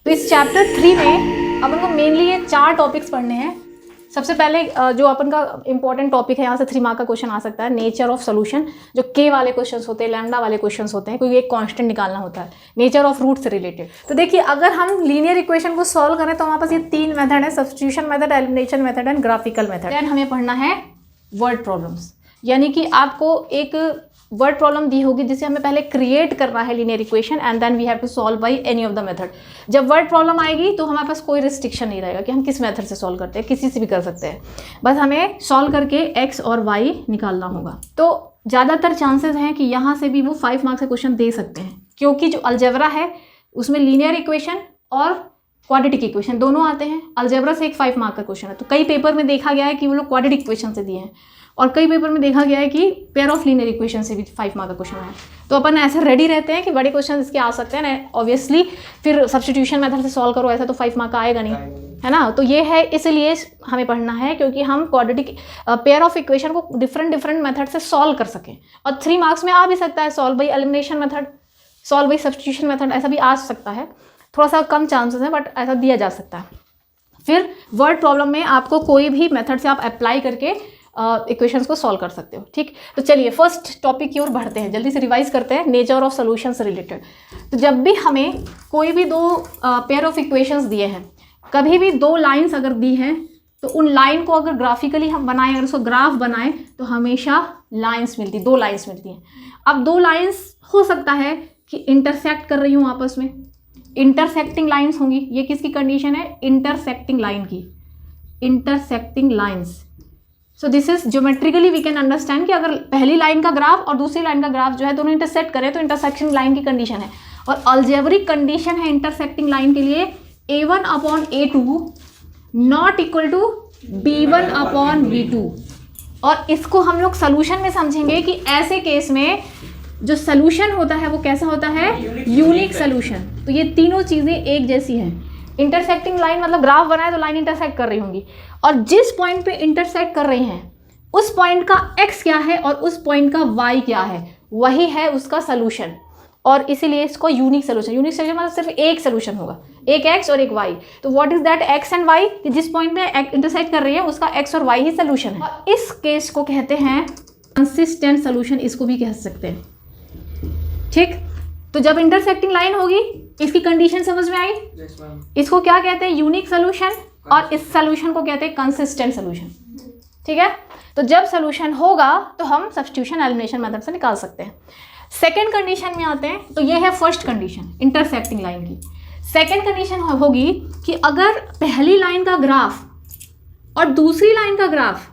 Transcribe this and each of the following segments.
तो इस चैप्टर 3 में अपन को मेनली ये 4 टॉपिक्स पढ़ने हैं। सबसे पहले जो अपन का इंपॉर्टेंट टॉपिक है, यहाँ से 3 मार्क का क्वेश्चन आ सकता है, नेचर ऑफ सोल्यूशन। जो के वाले क्वेश्चंस होते हैं, लैम्डा वाले क्वेश्चंस होते हैं, क्योंकि एक कांस्टेंट निकालना होता है, नेचर ऑफ रूट से रिलेटेड। तो देखिए, अगर हम लीनियर इक्वेशन को सॉल्व करें तो हमारे पास ये 3 मेथड है, substitution method, elimination method and graphical method. Then हमें पढ़ना है वर्ड प्रॉब्लम्स, यानी कि आपको एक वर्ड प्रॉब्लम दी होगी जिसे हमें पहले क्रिएट करना है linear equation and then we have to solve by any of the method. जब वर्ड प्रॉब्लम आएगी तो हमारे पास कोई रिस्ट्रिक्शन नहीं रहेगा कि हम किस मेथड से सॉल्व करते हैं, किसी से भी कर सकते हैं, बस हमें सॉल्व करके x और y निकालना होगा। तो ज़्यादातर चांसेस हैं कि यहाँ से भी वो 5 मार्क्स का क्वेश्चन दे सकते हैं, क्योंकि जो अलजेब्रा है उसमें लीनियर इक्वेशन और क्वाड्रेटिक इक्वेशन दोनों आते हैं। अलजेब्रा से एक 5 मार्क का क्वेश्चन है, तो कई पेपर में देखा गया है कि वो लोग क्वाड्रेटिक इक्वेशन से दिए हैं, और कई पेपर में देखा गया है कि पेयर ऑफ लीनियर इक्वेशन से भी 5 मार्क का क्वेश्चन है। तो अपन ऐसे रेडी रहते हैं कि बड़े क्वेश्चन इसके आ सकते हैं। ऑब्वियसली फिर सब्स्टिट्यूशन मेथड से सॉल्व करो, ऐसा तो 5 मार्क का आएगा नहीं, है ना। तो ये है, इसलिए हमें पढ़ना है क्योंकि हम क्वाड्रेटिक पेयर ऑफ इक्वेशन को डिफरेंट मेथड से सॉल्व कर सकें। और 3 मार्क्स में आ भी सकता है solve by elimination method, solve by substitution method, ऐसा भी आ सकता है। थोड़ा सा कम चांसेस है, बट ऐसा दिया जा सकता है। फिर वर्ड प्रॉब्लम में आपको कोई भी मेथड से आप अप्लाई करके इक्वेशंस को सॉल्व कर सकते हो, ठीक। तो चलिए फर्स्ट टॉपिक की ओर बढ़ते हैं, जल्दी से रिवाइज करते हैं, नेचर ऑफ सॉल्यूशन से रिलेटेड। तो जब भी हमें कोई भी 2 पेयर ऑफ इक्वेशंस दिए हैं, कभी भी 2 लाइंस अगर दी हैं, तो उन लाइन को अगर ग्राफिकली हम बनाएं, अगर उसको ग्राफ बनाएं, तो हमेशा लाइन्स मिलती, 2 लाइन्स मिलती हैं। अब 2 लाइन्स हो सकता है कि इंटरसेक्ट कर रही हूँ आपस में, इंटरसेक्टिंग लाइन्स होंगी। ये किसकी कंडीशन है? इंटरसेक्टिंग लाइन की, intersecting lines. So this is geometrically we can understand कि अगर पहली लाइन का ग्राफ और दूसरी लाइन का ग्राफ जो है दोनों इंटरसेक्ट करें तो इंटरसेक्शन लाइन की कंडीशन है। और अलजेब्रिक कंडीशन है इंटरसेक्टिंग लाइन के लिए a1/a2 not equal to b1/b2। और इसको हम लोग सोल्यूशन में समझेंगे कि ऐसे केस में जो सोल्यूशन होता है वो कैसा होता है? Unique solution. तो ये तीनों चीज़ें एक जैसी हैं। इंटरसेक्टिंग लाइन मतलब ग्राफ बनाए तो लाइन इंटरसेक्ट कर रही होंगी, और जिस पॉइंट पे इंटरसेक्ट कर रही हैं उस पॉइंट का x क्या है और उस पॉइंट का y क्या है, वही है उसका सोल्यूशन। और इसीलिए इसको यूनिक सोल्यूशन, यूनिक सोल्यूशन मतलब सिर्फ एक सोल्यूशन होगा, एक x और एक y। तो what is that x and y? कि जिस पॉइंट में इंटरसेक्ट कर रही है उसका x और y ही सोल्यूशन है। और इस केस को कहते हैं कंसिस्टेंट सोल्यूशन, इसको भी कह सकते हैं, ठीक। तो जब इंटरसेक्टिंग लाइन होगी, इसकी कंडीशन समझ में आई? इसको क्या कहते हैं? Unique solution. और इस सोल्यूशन को कहते हैं कंसिस्टेंट सोल्यूशन, ठीक है। तो जब सोल्यूशन होगा तो हम सब्स्टिट्यूशन एलिमिनेशन मेथड से निकाल सकते हैं। सेकंड कंडीशन में आते हैं, तो ये है फर्स्ट कंडीशन इंटरसेक्टिंग लाइन की। सेकंड कंडीशन होगी कि अगर पहली लाइन का ग्राफ और दूसरी लाइन का ग्राफ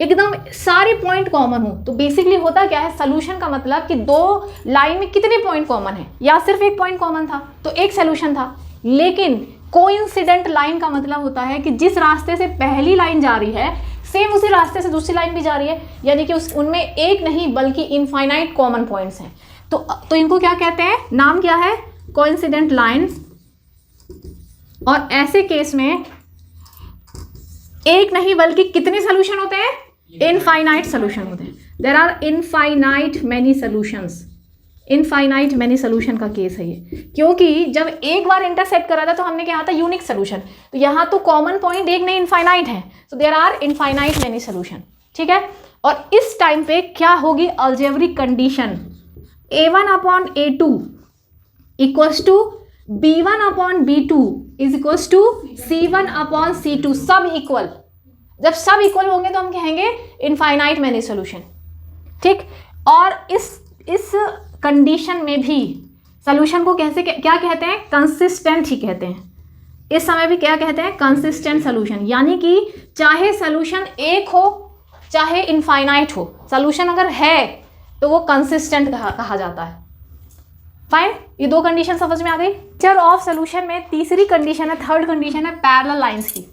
एकदम सारे पॉइंट कॉमन हो, तो बेसिकली होता क्या है? सोल्यूशन का मतलब कि 2 लाइन में कितने पॉइंट कॉमन है, या सिर्फ एक पॉइंट कॉमन था तो एक सोल्यूशन था। लेकिन कोइंसिडेंट लाइन का मतलब होता है कि जिस रास्ते से पहली लाइन जा रही है सेम उसी रास्ते से दूसरी लाइन भी जा रही है, यानी कि उनमें एक नहीं बल्कि इनफाइनाइट कॉमन पॉइंट्स हैं। तो इनको क्या कहते हैं? नाम क्या है? Coincident lines. और ऐसे केस में एक नहीं बल्कि कितने सोल्यूशन होते हैं? इनफाइनाइट सोल्यूशन होते हैं। There are infinite many solutions. Infinite many solution का केस है ये, क्योंकि जब एक बार इंटरसेक्ट करा था तो हमने क्या था? Unique solution. तो यहाँ तो कॉमन पॉइंट एक नहीं, इनफाइनाइट है, तो there are infinite many solution, ठीक है। और इस टाइम पे क्या होगी algebraic condition? a1/a2 equals to b1/b2 is equals to c1/c2, सब इक्वल। जब सब इक्वल होंगे तो हम कहेंगे इनफाइनाइट मैनी सोल्यूशन, ठीक। और इस कंडीशन में भी सोल्यूशन को कैसे क्या कहते हैं? कंसिस्टेंट ही कहते हैं। इस समय भी क्या कहते हैं? Consistent solution. यानी कि चाहे सोल्यूशन एक हो चाहे इनफाइनाइट हो, सोल्यूशन अगर है तो वो कंसिस्टेंट कहा जाता है। फाइन, ये 2 कंडीशन समझ में आ गई। नेचर ऑफ सोल्यूशन में तीसरी कंडीशन है, थर्ड कंडीशन है पैरेलल लाइंस की।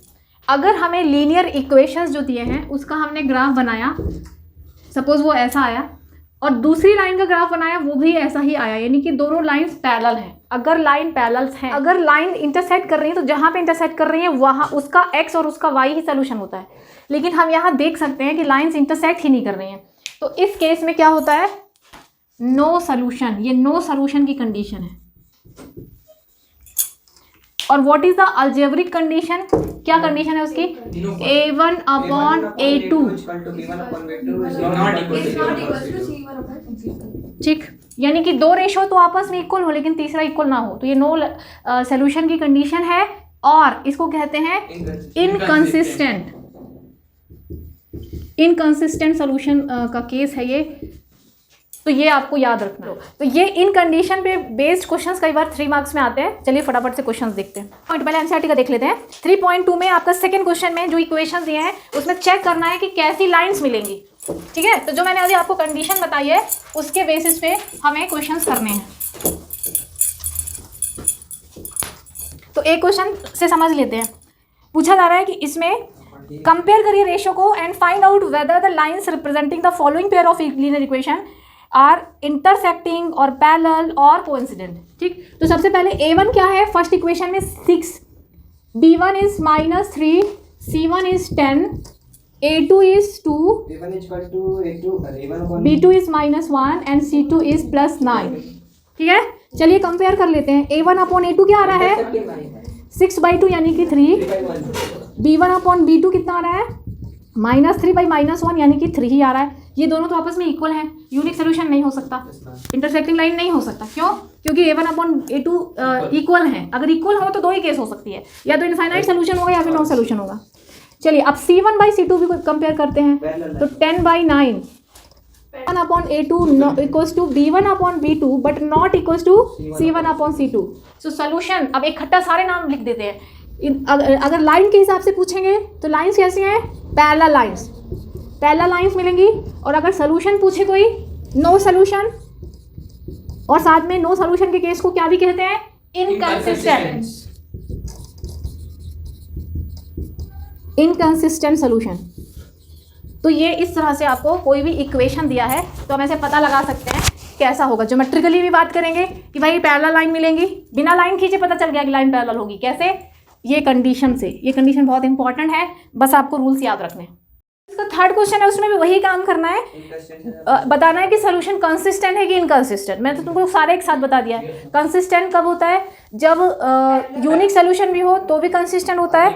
अगर हमें लीनियर इक्वेशंस जो दिए हैं उसका हमने ग्राफ बनाया, सपोज वो ऐसा आया, और दूसरी लाइन का ग्राफ बनाया वो भी ऐसा ही आया, यानी कि दोनों लाइंस पैरेलल हैं। अगर लाइन पैरेलल हैं, अगर लाइन इंटरसेक्ट कर रही है तो जहाँ पे इंटरसेक्ट कर रही है वहाँ उसका x और उसका y ही सोल्यूशन होता है। लेकिन हम यहाँ देख सकते हैं कि लाइंस इंटरसेक्ट ही नहीं कर रही हैं, तो इस केस में क्या होता है? No solution. ये नो सोल्यूशन की कंडीशन है। और what is the algebraic condition, क्या कंडीशन है उसकी, A1 अपॉन A2, ठीक, यानी कि दो रेशो तो आपस में इक्वल हो लेकिन तीसरा इक्वल ना हो, तो ये नो सोल्यूशन की कंडीशन है और इसको कहते हैं इनकंसिस्टेंट सोल्यूशन का केस है ये, तो ये आपको याद रखना। तो ये इन कंडीशन पे बेस्ड क्वेश्चंस कई बार 3 मार्क्स में आते हैं। चलिए फटाफट से क्वेश्चंस देखते हैं। पॉइंट पहले एनसीईआरटी का देख लेते हैं। 3.2 में आपका सेकंड क्वेश्चन में जो इक्वेशंस दिए हैं उसमें चेक करना है कि कैसी लाइंस मिलेंगी, ठीक है। तो जो मैंने अभी आपको कंडीशन बताई है उसके बेसिस पे हमें क्वेश्चंस करने हैं। तो एक क्वेश्चन से समझ लेते हैं। पूछा जा रहा है कि इसमें कंपेयर करिए रेशियो को and find out whether the lines representing the following pair of linear equation are intersecting और पैरेलल और कोइंसिडेंट, ठीक। तो सबसे पहले A1 क्या है, फर्स्ट इक्वेशन में 6, B1 is -3, C1 is 10, A2 is 2, B2 is -1 and C2 is +9, ठीक है। चलिए कंपेयर कर लेते हैं। A1 अपॉन A2 क्या आ रहा है, 6/2 यानी कि 3, B1 अपॉन B2 कितना आ रहा है, -3/-1 यानी कि 3 ही आ रहा है। ये दोनों तो आपस में इक्वल हैं, यूनिक सोल्यूशन नहीं हो सकता, इंटरसेक्टिंग लाइन नहीं हो सकता। क्यों? क्योंकि A1 अपॉन A2 इक्वल हैं। अगर इक्वल हो तो दो ही केस हो सकती है, या तो इनफाइनाइट सोल्यूशन होगा या फिर नो सोल्यूशन होगा। चलिए अब C1/C2 भी कंपेयर करते हैं। तो 10/9 1 upon A2 equals to B1 upon B2 but not equals to C1 upon C2। So solution, अब इकट्ठा सारे नाम लिख देते हैं। अगर लाइन के हिसाब से पूछेंगे तो लाइंस कैसी हैं, पैरेलल लाइंस मिलेंगी। और अगर सोल्यूशन पूछे कोई, नो सोल्यूशन, और साथ में नो सोल्यूशन के केस को क्या भी कहते हैं, इनकंसिस्टेंट सोल्यूशन। तो ये इस तरह से आपको कोई भी इक्वेशन दिया है तो हम ऐसे पता लगा सकते हैं कैसा होगा। ज्योमेट्रिकली भी बात करेंगे कि भाई पैरेलल लाइन मिलेंगी, बिना लाइन खींचे पता चल गया कि लाइन पैरेलल होगी, कैसे, ये कंडीशन से। ये कंडीशन बहुत इंपॉर्टेंट है, बस आपको रूल्स याद रखने। इसका थर्ड क्वेश्चन है, उसमें भी वही काम करना है, बताना है कि सोल्यूशन कंसिस्टेंट है कि इनकंसिस्टेंट। मैंने तो तुमको सारे एक साथ बता दिया है। कंसिस्टेंट कब होता है, जब यूनिक सोल्यूशन भी हो तो भी कंसिस्टेंट होता है,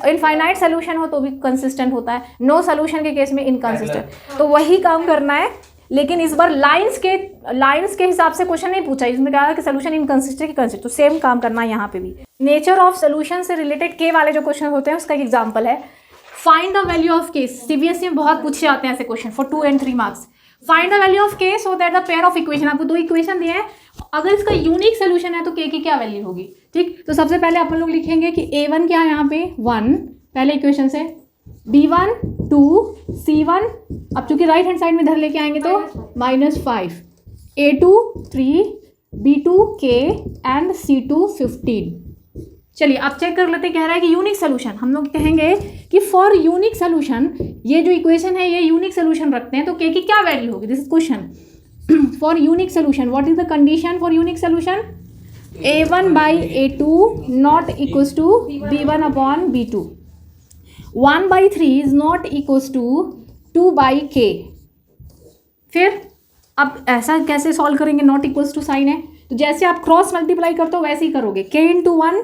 इनफाइनाइट सोल्यूशन हो तो भी कंसिस्टेंट होता है, नो सोल्यूशन के केस में इनकंसिस्टेंट। तो वही काम करना है, लेकिन इस बार लाइंस के हिसाब से क्वेश्चन नहीं पूछा। इसमें कहा कि सोल्यूशन इनकंसिस्टेंट की कंसिस्टेंट, तो सेम काम करना है यहाँ पे भी। नेचर ऑफ सोल्यूशन से रिलेटेड के वाले जो क्वेश्चन होते हैं उसका एक एग्जाम्पल है, find the value of case. CBSE में बहुत पूछे जाते हैं ऐसे question for 2 and 3 marks. Find the value of k so that the pair of equations, आपको दो इक्वेशन दिए हैं, अगर इसका यूनिक सोल्यूशन है तो के की क्या वैल्यू होगी, ठीक। तो सबसे पहले अपन लोग लिखेंगे कि A1 क्या है यहाँ पे 1 पहले इक्वेशन से, B1 2, C1, अब चूंकि राइट हैंड साइड में इधर लेके आएंगे तो -5, A2 3, B2 K and C2 15। चलिए अब चेक कर लेते हैं, कह रहा है कि यूनिक सोल्यूशन। हम लोग कहेंगे कि फॉर यूनिक सोल्यूशन, ये जो इक्वेशन है ये यूनिक सोल्यूशन रखते हैं तो के की क्या वैल्यू होगी, this is question. For unique solution what is the condition for unique solution, A1/A2 not equals to B1 upon B2, 1/3 is not equals to 2/K। फिर अब ऐसा कैसे सॉल्व करेंगे, नॉट इक्वल्स टू साइन है तो जैसे आप क्रॉस मल्टीप्लाई करते हो वैसे ही करोगे, K × 1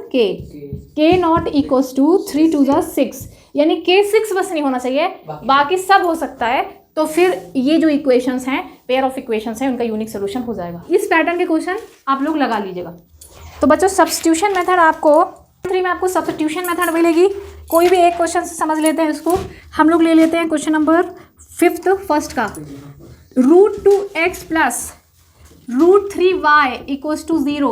K not equals to 3 × 6, यानी K 6 बस नहीं होना चाहिए, बाकी सब हो सकता है। तो फिर ये जो इक्वेशंस हैं, पेयर ऑफ इक्वेशंस हैं, उनका यूनिक सोल्यूशन हो जाएगा। इस पैटर्न के क्वेश्चन आप लोग लगा लीजिएगा। तो बच्चों सब्स्टिट्यूशन मेथड आपको 3 में आपको सब्स्टिट्यूशन मेथड मिलेगी। कोई भी एक क्वेश्चन से समझ लेते हैं इसको। हम लोग ले लेते हैं क्वेश्चन नंबर 5 फर्स्ट का, √2x + √3y = 0।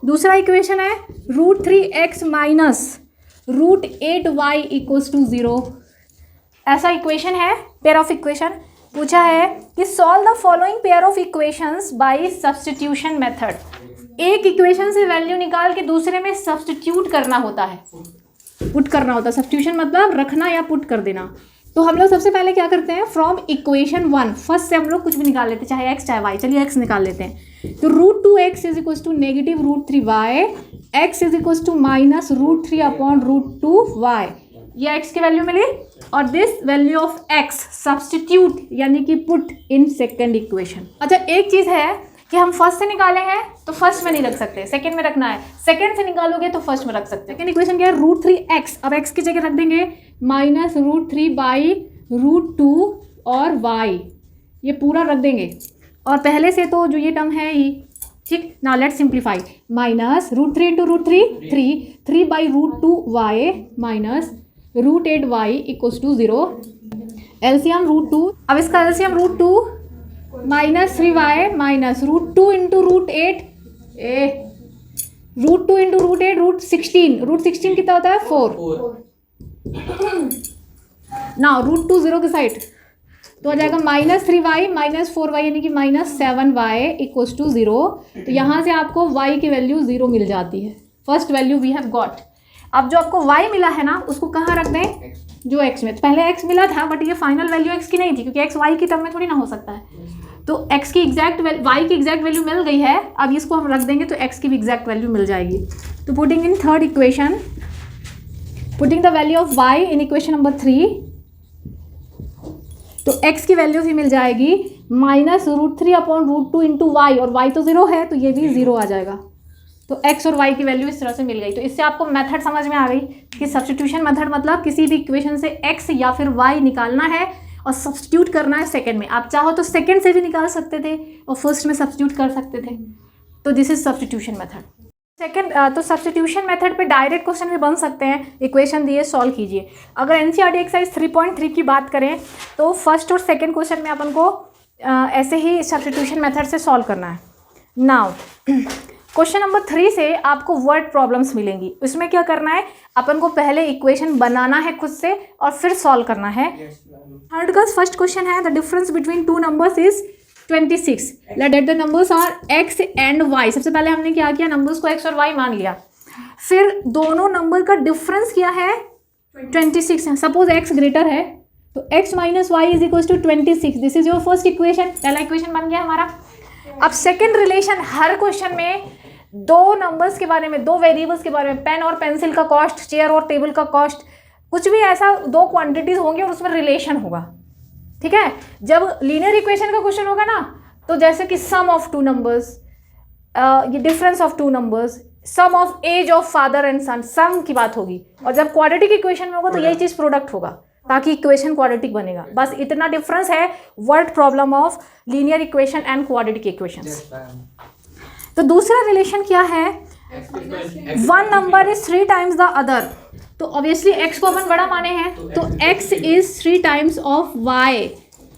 दूसरा इक्वेशन है √3x - √8y = 0। ऐसा इक्वेशन है, पेयर ऑफ इक्वेशन। पूछा है कि solve the following pair of equations bye substitution method. एक इक्वेशन से वैल्यू निकाल के दूसरे में सब्स्टिट्यूट करना होता है, पुट करना होता है। सब्स्टिट्यूशन मतलब रखना या पुट कर देना। तो हम लोग सबसे पहले क्या करते हैं, फ्रॉम इक्वेशन 1 फर्स्ट से हम लोग कुछ भी निकाल लेते हैं, चाहे x चाहे y। चलिए x निकाल लेते हैं। तो √2x = -√3y, x = -√3 upon √2y। ये x की वैल्यू मिली और this value of x substitute यानी कि पुट इन सेकेंड इक्वेशन। अच्छा एक चीज़ है कि हम फर्स्ट से निकाले हैं तो फर्स्ट में नहीं रख सकते, सेकंड में रखना है, सेकंड से निकालोगे तो फर्स्ट में रख सकते हैं। सेकंड इक्वेशन क्या है, √3x, अब x की जगह रख देंगे -√3/√2 और y, ये पूरा रख देंगे। और पहले से तो जो ये टर्म है ही, ठीक। Now let's simplify, -√3 × √3 3/√2y -√8y = 0। LCM √2, अब इसका एलसीएम √2 -3y -√2 × √8 √2 × √8 √16 कितना होता है 4। नाउ √2 0 की साइड तो आ जाएगा -3y -4y यानी कि -7y = 0। तो यहाँ से आपको y की वैल्यू 0 मिल जाती है। First value we have got. अब जो आपको y मिला है ना उसको कहाँ रख दें, जो x में, पहले x मिला था बट ये फाइनल वैल्यू x की नहीं थी क्योंकि x y की टर्म में थोड़ी ना हो सकता है। तो x की एग्जैक्ट y की एग्जैक्ट वैल्यू मिल गई है, अब इसको हम रख देंगे तो x की भी एग्जैक्ट वैल्यू मिल जाएगी। तो putting in third equation, putting the value of y in equation number 3, तो x की वैल्यू भी मिल जाएगी -√3/√2 × y, और y तो 0 है तो ये भी 0 आ जाएगा। तो x और y की वैल्यू इस तरह से मिल गई। तो इससे आपको मेथड समझ में आ गई कि सब्स्टिट्यूशन मेथड मतलब किसी भी इक्वेशन से x या फिर y निकालना है और सब्स्टिट्यूट करना है सेकंड में। आप चाहो तो सेकंड से भी निकाल सकते थे और फर्स्ट में सब्स्टिट्यूट कर सकते थे। तो this is substitution method. Second, तो सब्स्टिट्यूशन मेथड पे डायरेक्ट क्वेश्चन भी बन सकते हैं, इक्वेशन दिए सॉल्व कीजिए। अगर एनसीईआरटी एक्सरसाइज 3.3 की बात करें तो फर्स्ट और सेकंड क्वेश्चन में अपन को ऐसे ही सब्स्टिट्यूशन मेथड से सॉल्व करना है। नाउ क्वेश्चन नंबर 3 से आपको वर्ड प्रॉब्लम्स मिलेंगी। इसमें क्या करना है, अपन को पहले इक्वेशन बनाना है खुद से और फिर सॉल्व करना है। थर्ड का फर्स्ट क्वेश्चन है, the difference between two numbers is 26। Let that the numbers are x and y। सबसे पहले हमने क्या किया, नंबर्स को x और y मान लिया, फिर दोनों नंबर का डिफरेंस क्या है 26 है। सपोज x ग्रेटर है तो x - y = 26। This is your first equation, पहला इक्वेशन बन गया हमारा। अब सेकंड रिलेशन, हर क्वेश्चन में दो नंबर्स के बारे में, दो वेरिएबल्स के बारे में, पेन और पेंसिल का कॉस्ट, चेयर और टेबल का कॉस्ट, कुछ भी ऐसा दो क्वांटिटीज होंगे और उसमें रिलेशन होगा, ठीक है। जब लीनियर इक्वेशन का क्वेश्चन होगा ना तो जैसे कि सम ऑफ टू नंबर्स, ये difference of two numbers, sum of age of father and son, sum की बात होगी। और जब क्वाड्रेटिक इक्वेशन में होगा तो यही चीज़ प्रोडक्ट होगा ताकि इक्वेशन क्वाड्रेटिक बनेगा। बस इतना डिफरेंस है word problem of linear equation and quadratic equations. तो दूसरा रिलेशन क्या है, one number is 3 times the other. तो ऑब्वियसली x को अपन बड़ा माने हैं तो x is 3 times of y,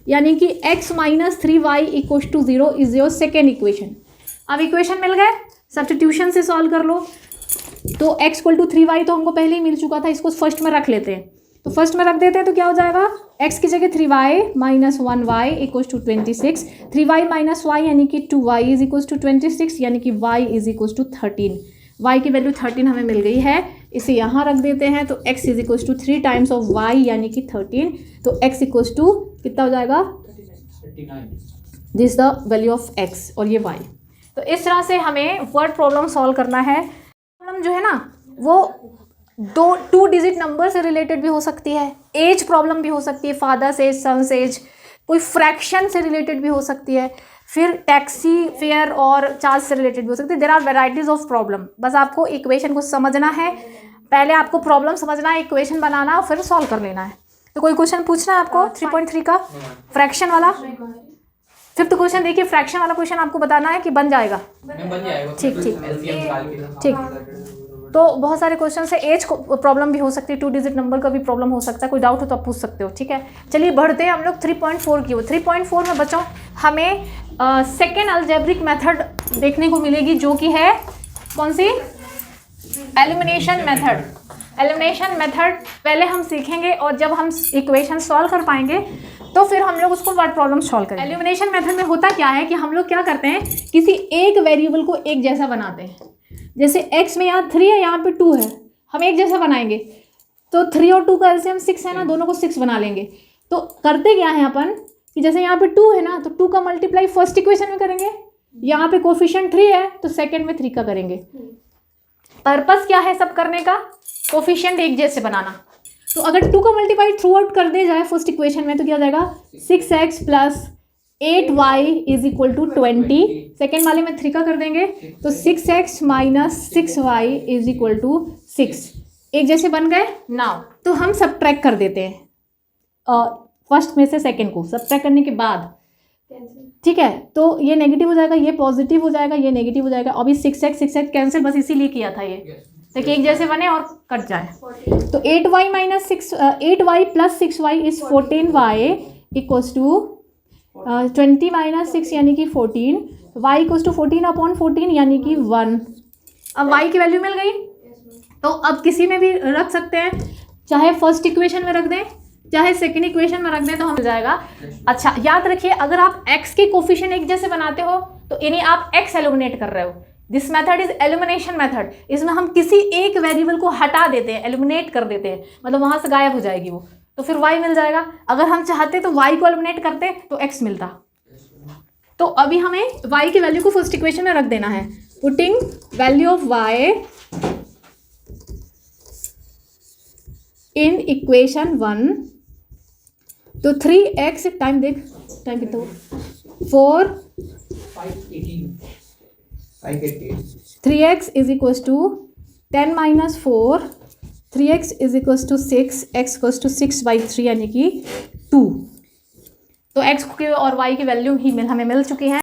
यानी कि x - 3y = 0 is your second equation. अब इक्वेशन मिल गए, सब्स्टिट्यूशन से सॉल्व कर लो। तो x = 3y तो हमको पहले ही मिल चुका था, इसको फर्स्ट में रख लेते हैं। तो फर्स्ट में रख देते हैं तो क्या हो जाएगा, x की जगह 3y - 1y = 26। 3y - y यानी कि 2y = 26, यानी कि y = 13। y की वैल्यू 13 हमें मिल गई है, इसे यहाँ रख देते हैं। तो x = 3 टाइम्स ऑफ y यानी कि 13। तो x = कितना हो जाएगा, this the value of x और ये y। तो इस तरह से हमें वर्ड प्रॉब्लम सॉल्व करना है। प्रॉब्लम जो है ना वो 2 डिजिट नंबर से रिलेटेड भी हो सकती है, एज प्रॉब्लम भी हो सकती है, फादर्स एज, सन्स एज, कोई फ्रैक्शन से रिलेटेड भी हो सकती है, फिर टैक्सी फेयर और चार्ज से रिलेटेड भी हो सकती है। There are varieties of problem. बस आपको इक्वेशन को समझना है, पहले आपको प्रॉब्लम समझना है, इक्वेशन बनाना और फिर सॉल्व कर लेना है। तो कोई क्वेश्चन पूछना है आपको 3.3 का फ्रैक्शन वाला? फिफ्थ क्वेश्चन देखिए, फ्रैक्शन वाला क्वेश्चन आपको बताना है कि बन जाएगा? ठीक ठीक ठीक। तो बहुत सारे क्वेश्चन से एज प्रॉब्लम भी हो सकती है, 2 डिजिट नंबर का भी प्रॉब्लम हो सकता है। कोई डाउट हो तो आप पूछ सकते हो, ठीक है। चलिए बढ़ते हैं हम लोग 3.4 की ओर। 3.4 में बच्चों हमें सेकेंड अलजेब्रिक मेथड देखने को मिलेगी, जो कि है कौन सी, एलिमिनेशन मेथड। एलिमिनेशन मेथड पहले हम सीखेंगे और जब हम इक्वेशन सॉल्व कर पाएंगे तो फिर हम लोग उसको वर्ड प्रॉब्लम सॉल्व करेंगे। एलिमिनेशन मेथड में होता क्या है कि हम लोग क्या करते हैं, किसी एक वेरिएबल को एक जैसा बनाते हैं। जैसे x में यहाँ 3 है, यहाँ पे 2 है, हम एक जैसा बनाएंगे। तो 3 और 2 का एलसीएम 6 है ना, दोनों को 6 बना लेंगे। तो करते क्या है अपन कि जैसे यहाँ पे 2 है ना तो 2 का मल्टीप्लाई फर्स्ट इक्वेशन में करेंगे, यहाँ पे कोफिशिएंट 3 है तो सेकेंड में 3 का करेंगे। पर्पस क्या है सब करने का, कोफिशिएंट एक जैसे बनाना। तो अगर 2 का मल्टीप्लाई थ्रू आउट कर दे जाए फर्स्ट इक्वेशन में तो क्या हो जाएगा, 6x + 8y is equal to 20। Second वाले में 3 का कर देंगे तो 6x minus 6y is equal to 6। एक जैसे बन गए। नाउ तो हम सब्ट्रैक्ट कर देते हैं फर्स्ट में से सेकेंड को। सब्ट्रैक्ट करने के बाद ठीक है, तो ये नेगेटिव हो जाएगा, ये पॉजिटिव हो जाएगा, ये नेगेटिव हो जाएगा। अभी 6x कैंसिल बस इसीलिए किया था ये, ताकि एक जैसे बने और कट जाए। तो 8y minus 8y plus 6y is 14y equals to 20 minus 6 यानी कि 14, y इक्वल्स टू 14 अपॉन 14 यानी कि 1। अब y की वैल्यू मिल गई, तो अब किसी में भी रख सकते हैं, चाहे फर्स्ट इक्वेशन में रख दें चाहे सेकेंड इक्वेशन में रख दें तो हम मिल जाएगा। अच्छा याद रखिए, अगर आप x के कोफिशिएंट एक जैसे बनाते हो तो इन्हें आप x एलिमिनेट कर रहे हो। This method is elimination method. इसमें हम किसी एक वेरिएबल को हटा देते हैं, एलिमिनेट कर देते हैं, मतलब वहां से गायब हो जाएगी वो, तो फिर y मिल जाएगा। अगर हम चाहते तो y को एलिमिनेट करते तो x मिलता। तो अभी हमें y की वैल्यू को फर्स्ट इक्वेशन में रख देना है। Putting value of y in equation 1, तो 3x टाइम देख, टाइम कितना हुआ 4 3x इज इक्वल्स टू 10 माइनस 4, 3x is equals to 6, x equals to 6/3 यानी कि 2। तो x की और y की वैल्यू ही हमें मिल चुकी है।